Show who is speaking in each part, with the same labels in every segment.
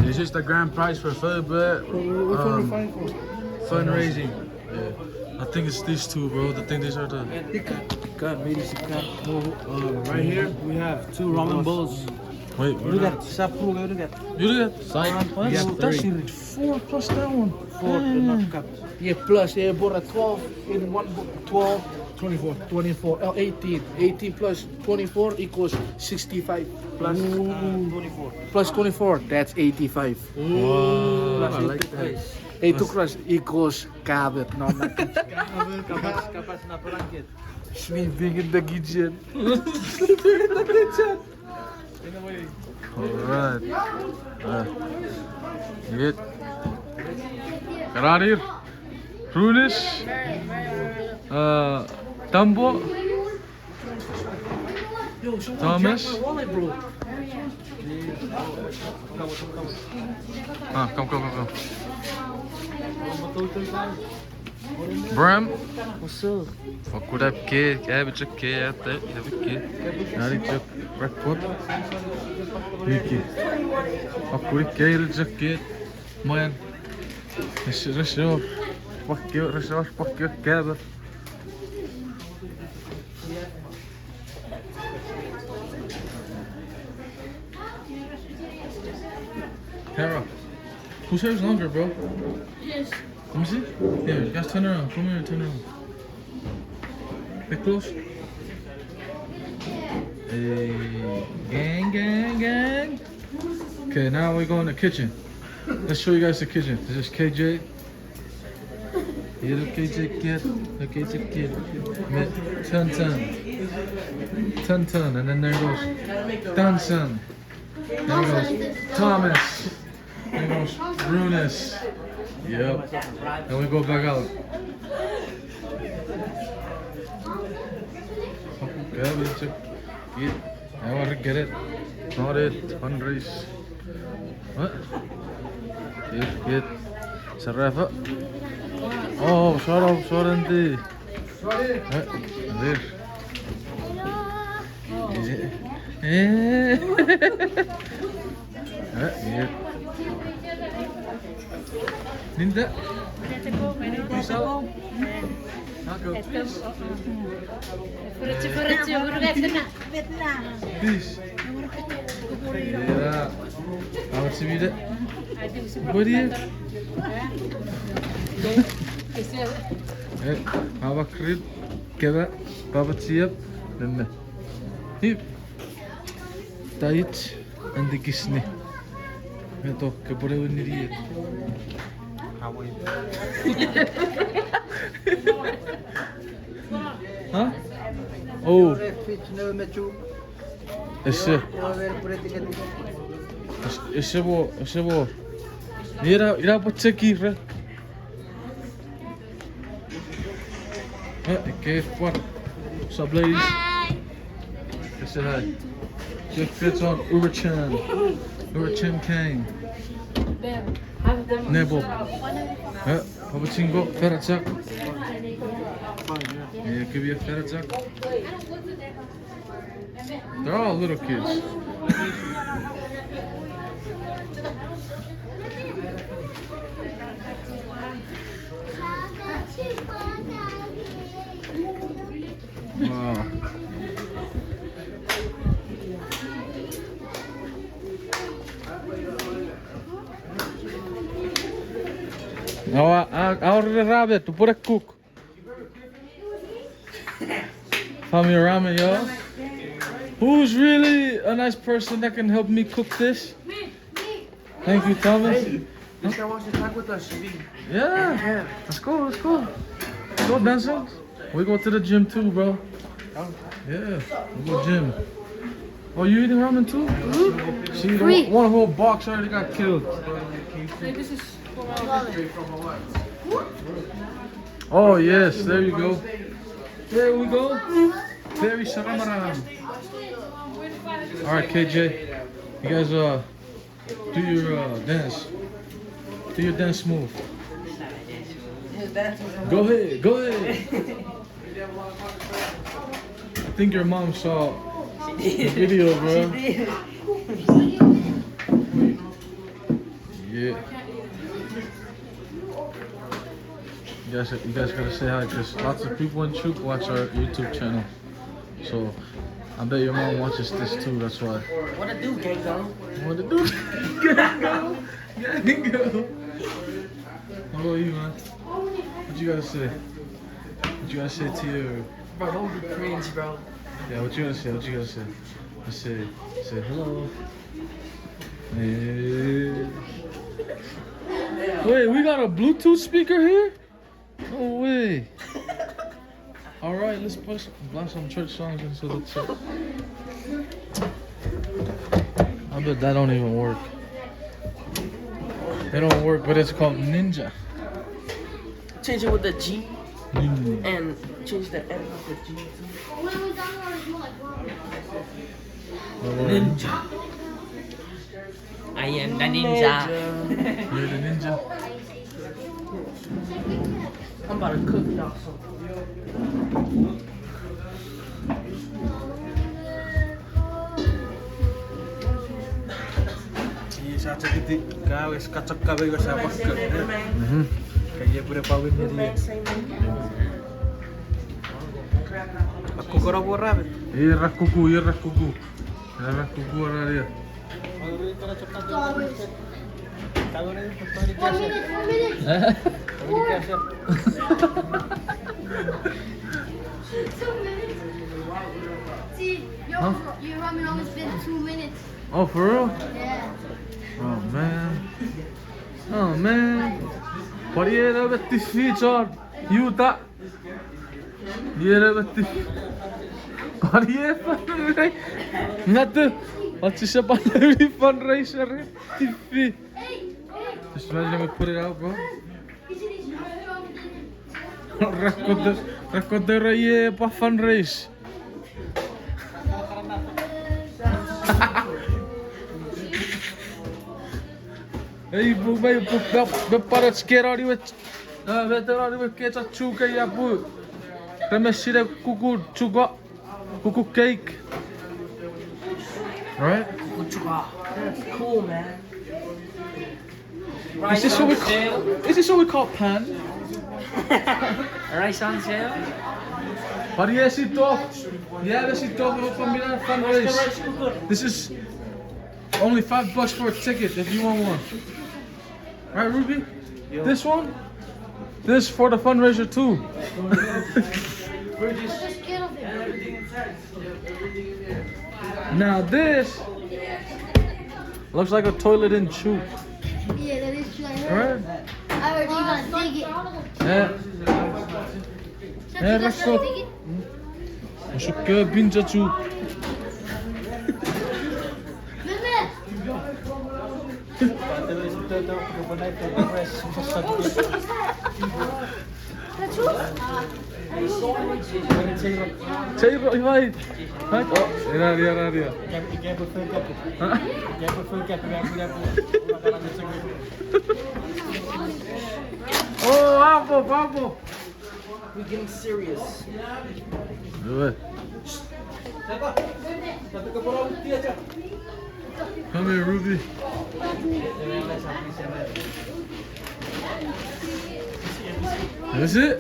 Speaker 1: It's just a grand prize for food, but
Speaker 2: Which one you find for?
Speaker 1: fundraising. Yeah. I think it's these two, bro. I think these are the.
Speaker 2: God, maybe right here we have 2 ramen bowls.
Speaker 1: Wait,
Speaker 2: Look at Sapru, look at.
Speaker 1: You look at side.
Speaker 2: We have
Speaker 1: That's
Speaker 2: 3.
Speaker 1: 4 plus that one.
Speaker 2: 4 enough cup. Yeah, plus yeah, bought a 12 in one book. 12, 24, 18. 18 plus 24 equals 65. Plus 24. Plus 24, that's 85.
Speaker 1: Wow,
Speaker 2: Plus
Speaker 1: I like that.
Speaker 2: 8 plus equals kabit. No, not
Speaker 3: Kapas na perangkit.
Speaker 2: sleeping in the kitchen.
Speaker 1: Alright. Good. Get out here. Rulish. Tambo. Thomas. Come. Bram.
Speaker 2: What's up?
Speaker 1: Fuck with that kid. Cabbage kid out there. Have a kid. Not each other. Record. Mickey. Fuck with the kid. Man. Restore. Fuck your cabin. Tara, whose hair's longer, bro?
Speaker 4: Yes.
Speaker 1: Let me see. Here, you guys turn around. Come here, turn around. Get close. Hey, gang. Okay, now we go in the kitchen. Let's show you guys the kitchen. This is KJ. Here, the KJ kid. The KJ kid. Met Tun, and then there goes Dunson. There goes Thomas. There goes Runis. Yep. Then we go back out. Okay, I want to get it. Not it. Fundraise. What? Get. Sarafa. Oh, sorry. There. Yeah. Linda. Please. Yeah. How much is it? What do you? Hava krib keva babatiyap lenne. Hip. Tayit andi kisne. Ito keburew niriye. Huh? Oh. Esse bo. Ira pachekira. Okay, what? What's up, ladies?
Speaker 4: Hi.
Speaker 1: Say hi. Check fits on Urachan Kang. Nebo. Papacingo, Ferazak. Yeah, give you a Ferazak. They're all little kids. Wow. I'll rabbit to put a cook. Family ramen, yo. Who's really a nice person that can help me cook this? Thank you, Thomas.
Speaker 2: This guy wants to talk with us.
Speaker 1: Yeah. Let's go. Go dancing. We go to the gym too, bro. Yeah, we go gym. Oh, you eating ramen too? See, one whole box already got killed.
Speaker 4: This is
Speaker 1: Oh yes, there you go. There we go. Very saramaram. All right, KJ, you guys do your dance. Do your dance move. Go ahead. I think your mom saw the video, bro. Yeah. You guys gotta say hi because lots of people in Troop watch our YouTube channel. So I bet your mom watches this too. That's why.
Speaker 3: What to do, Gango?
Speaker 1: What to do? Gango. Gango. How about you, man? What you gotta say? What you gotta say to your?
Speaker 3: Bro, don't be cringe, bro.
Speaker 1: Yeah, what you gonna say? What you gonna say? Let's say hello. Hey. Wait, we got a Bluetooth speaker here? No way. All right, let's blast some church songs into the church. I bet that don't even work. They don't work, but it's called Ninja.
Speaker 3: Change it with the G
Speaker 1: Ninja.
Speaker 3: and change the N of the G. Ninja. I am the ninja.
Speaker 1: You're the ninja.
Speaker 3: I'm about to cook y'all something.
Speaker 2: Iya saja gitu. Kau es kacak kau juga saya pakai. Kayak pura pawin dia. Aku kora-kora.
Speaker 1: Irra kuku. Irra kuku ada dia.
Speaker 2: Kalau ni
Speaker 4: 1 minute. 2 minutes. See, your ramen almost been 2 minutes.
Speaker 1: Oh, for real?
Speaker 4: Yeah.
Speaker 1: Oh man. Pariera betti feature. Juta. Jere betti. Pariera fundraiser. Ngatu. What's this about the fundraiser? TV. Just imagine we put it out, bro. Raccontare je pa fundraise. Hey, be para skerari with veterani with ketchup chuka yapu. Remesire kuku cake. Right?
Speaker 3: Cool, man.
Speaker 1: Is this what we call pan?
Speaker 3: Rice on sale?
Speaker 1: But yes, it top. Yeah, this is top of a fundraise. This is only $5 for a ticket if you want one. Right, Ruby?
Speaker 2: Yo.
Speaker 1: This one? This for the fundraiser too.
Speaker 4: Just get off it.
Speaker 1: Now this looks like a toilet in Troop.
Speaker 4: Yeah, that is true.
Speaker 1: Right?
Speaker 4: I heard you gonna dig it.
Speaker 1: Yeah. Yeah, that's
Speaker 4: Gonna
Speaker 1: what.
Speaker 4: dig it?
Speaker 1: Şu bince Troop.
Speaker 4: Mehmet. That's true?
Speaker 1: Ceyro invite. Oh, dia. Hah? Oh, Foupo.
Speaker 3: We getting serious.
Speaker 1: Do it. Come here, Ruby. That's it.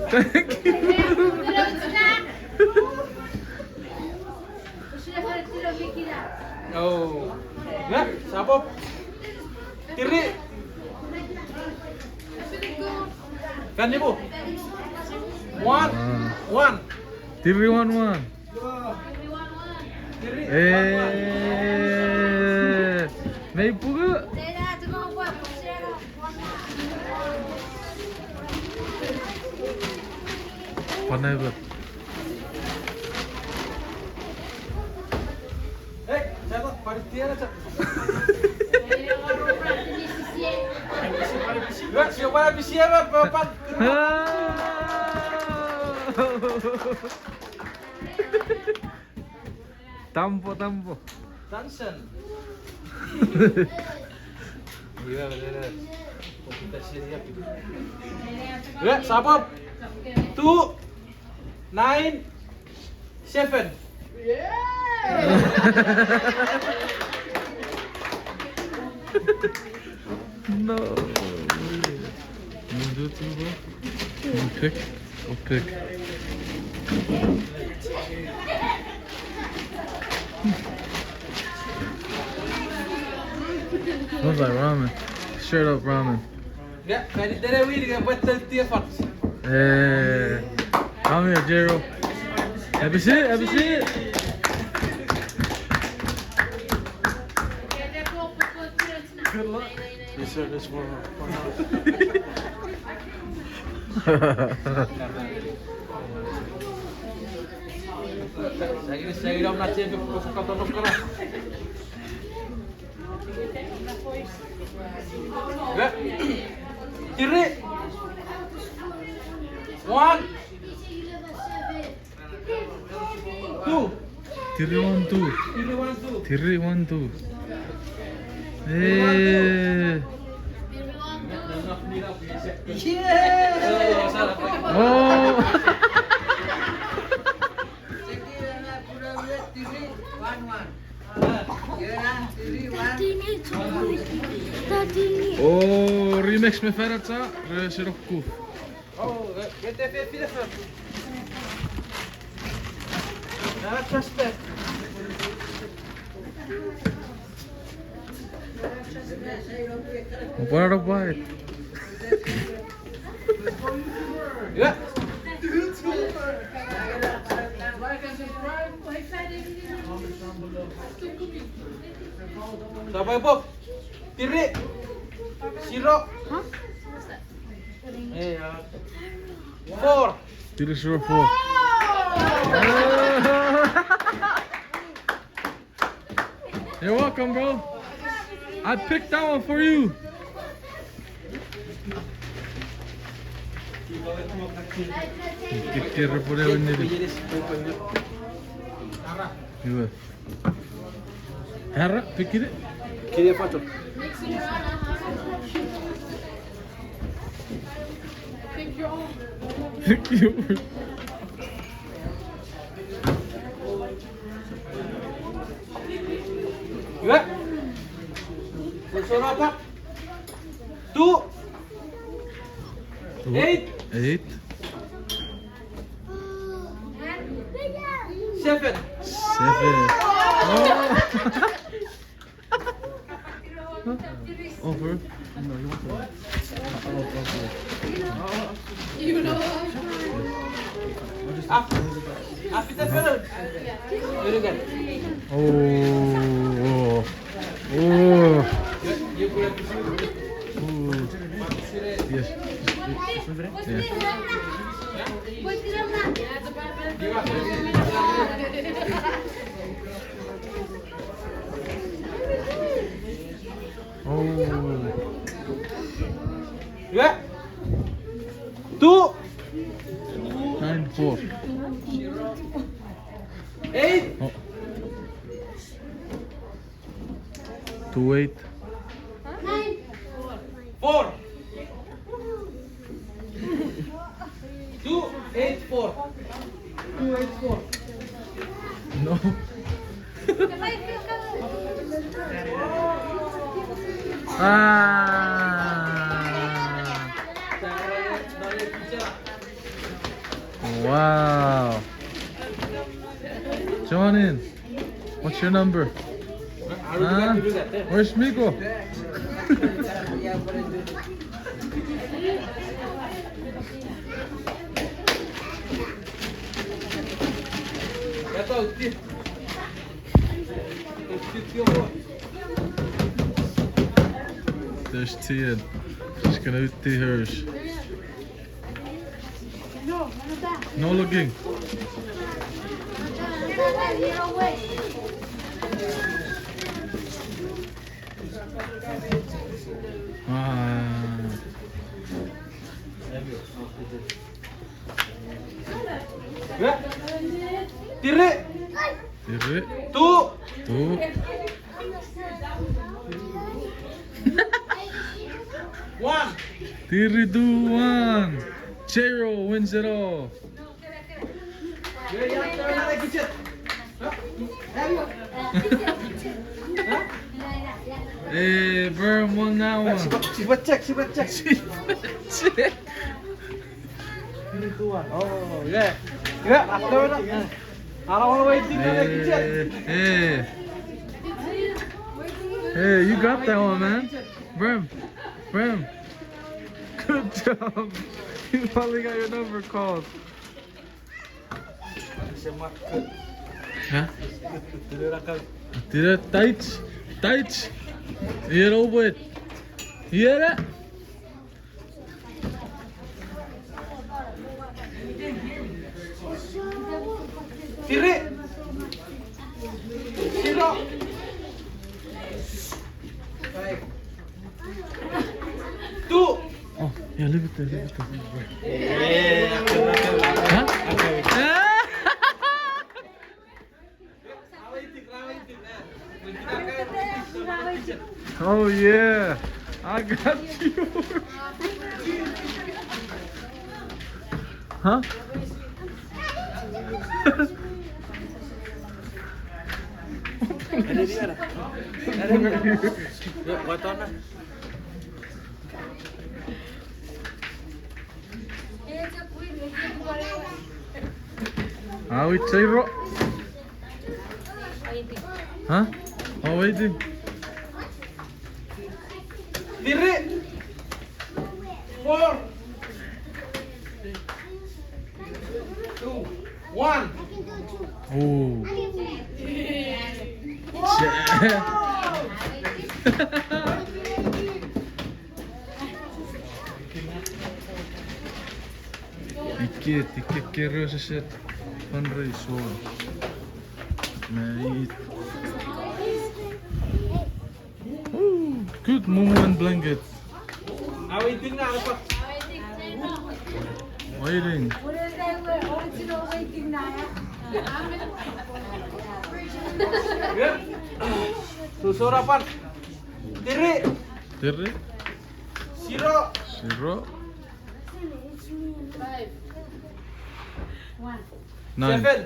Speaker 1: Thank you.
Speaker 2: Oh. Ya, siapa? Kiri. Kan ibu. One.
Speaker 1: Tiri 1-1.
Speaker 2: Kiri.
Speaker 1: May puga. Panay ba?
Speaker 2: Siapa? Panitia aja. Ya, siapa habis siapa, Bapak?
Speaker 1: Tampo.
Speaker 2: Tansen. Iya, benar. Yeah, sabab. 2, 9, 7.
Speaker 1: No. You wanna do it too, bro? You wanna pick? Go pick. Smells like ramen. Straight up ramen.
Speaker 2: Yeah, kaya dere we diga betul tiap fat.
Speaker 1: Hey. Come here, Jero. Have a seat, have a seat.
Speaker 2: Good luck. Yes sir, this one. Saya kira nanti aku suka tonton kena. Ya, kiri. 1, 2.
Speaker 1: Three, one, two.
Speaker 2: Kiri 1, 2.
Speaker 1: Three, one, two. Hey. Oh. Oh, remix med Ferrazza, Rocco.
Speaker 2: Oh, get that fit first. Now trust that.
Speaker 1: What about it?
Speaker 2: Ya. Sampai Bob. Kiri. Zero. 4.
Speaker 1: Three, zero, four. You're welcome, bro. I picked that one for you. Che pure venire. Herra, pick it.
Speaker 2: Kiri faccio.
Speaker 1: Pick you.
Speaker 2: Ya. Susun apa? 2. 8.
Speaker 1: 8.
Speaker 2: 7.
Speaker 1: 7. Oh. Over. No, you want to.
Speaker 2: After that, very good.
Speaker 1: Oh. Oh. Yes. Oh.
Speaker 2: Yeah. 2.
Speaker 1: 9, 4.
Speaker 2: 8.
Speaker 1: Oh. 2, 8.
Speaker 2: 4. 2, 8, 4. 2, 8, 4.
Speaker 1: No. Wow. Jonin, what's your number? Huh? Where's Miko? There's 10. She's gonna eat the hers. No looking.
Speaker 2: Tiri.
Speaker 1: Tiri.
Speaker 2: 2.
Speaker 1: 2.
Speaker 2: 1.
Speaker 1: 3, 2, 1. Chero wins it all. Hey, Bern won that one.
Speaker 2: Sifat cek.
Speaker 1: Check.
Speaker 2: Ini tuan. Oh, yeah. Yeah, after that. How waiting
Speaker 1: Hey, hey, you got that one, man. Brim. Good job. You finally got your number called. Huh? Tira tight. Hier over it. Hear that?
Speaker 2: Kiri. Siro. Baik. Two.
Speaker 1: Oh, yeah, leave it there.
Speaker 2: Yeah.
Speaker 1: Huh? Oh yeah, I got you. Huh?
Speaker 2: Ada dia ada. Ya, buat mana?
Speaker 1: How we say bro? Huh? Oh waiting.
Speaker 2: Kiri. 4. 2. 1.
Speaker 1: Oh. İki kere şişet fundraiser. Mate. Good Momo and blanket.
Speaker 2: Awaiting na apa?
Speaker 1: Waiting.
Speaker 2: Ya. Susurapan. Kiri.
Speaker 1: Three.
Speaker 2: Siro.
Speaker 1: 0. 9.
Speaker 2: 7.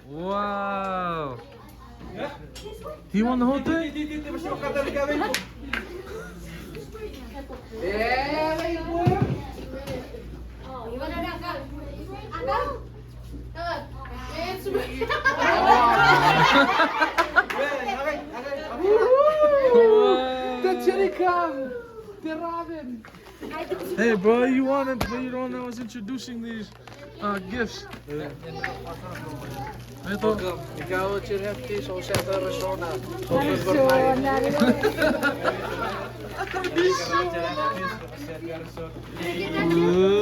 Speaker 1: Wow. He won the whole thing?
Speaker 2: Di bersih kata ligawin ko.
Speaker 1: Hey bro, you wanted, but you don't know I was introducing these gifts. Ito.
Speaker 2: Ikaw Chirhefti so center Rishona.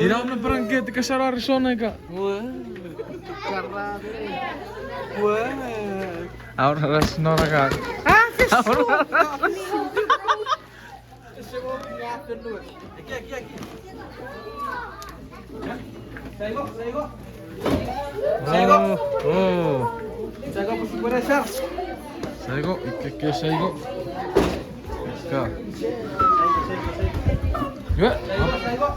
Speaker 1: Hirap na perangkit, kasara Arizona ka. Ahora Arizona ka. Oh.
Speaker 2: Saya ko pura sir.
Speaker 1: Saigo, ikke Saigo. Ska. Ja.
Speaker 2: Saya ko.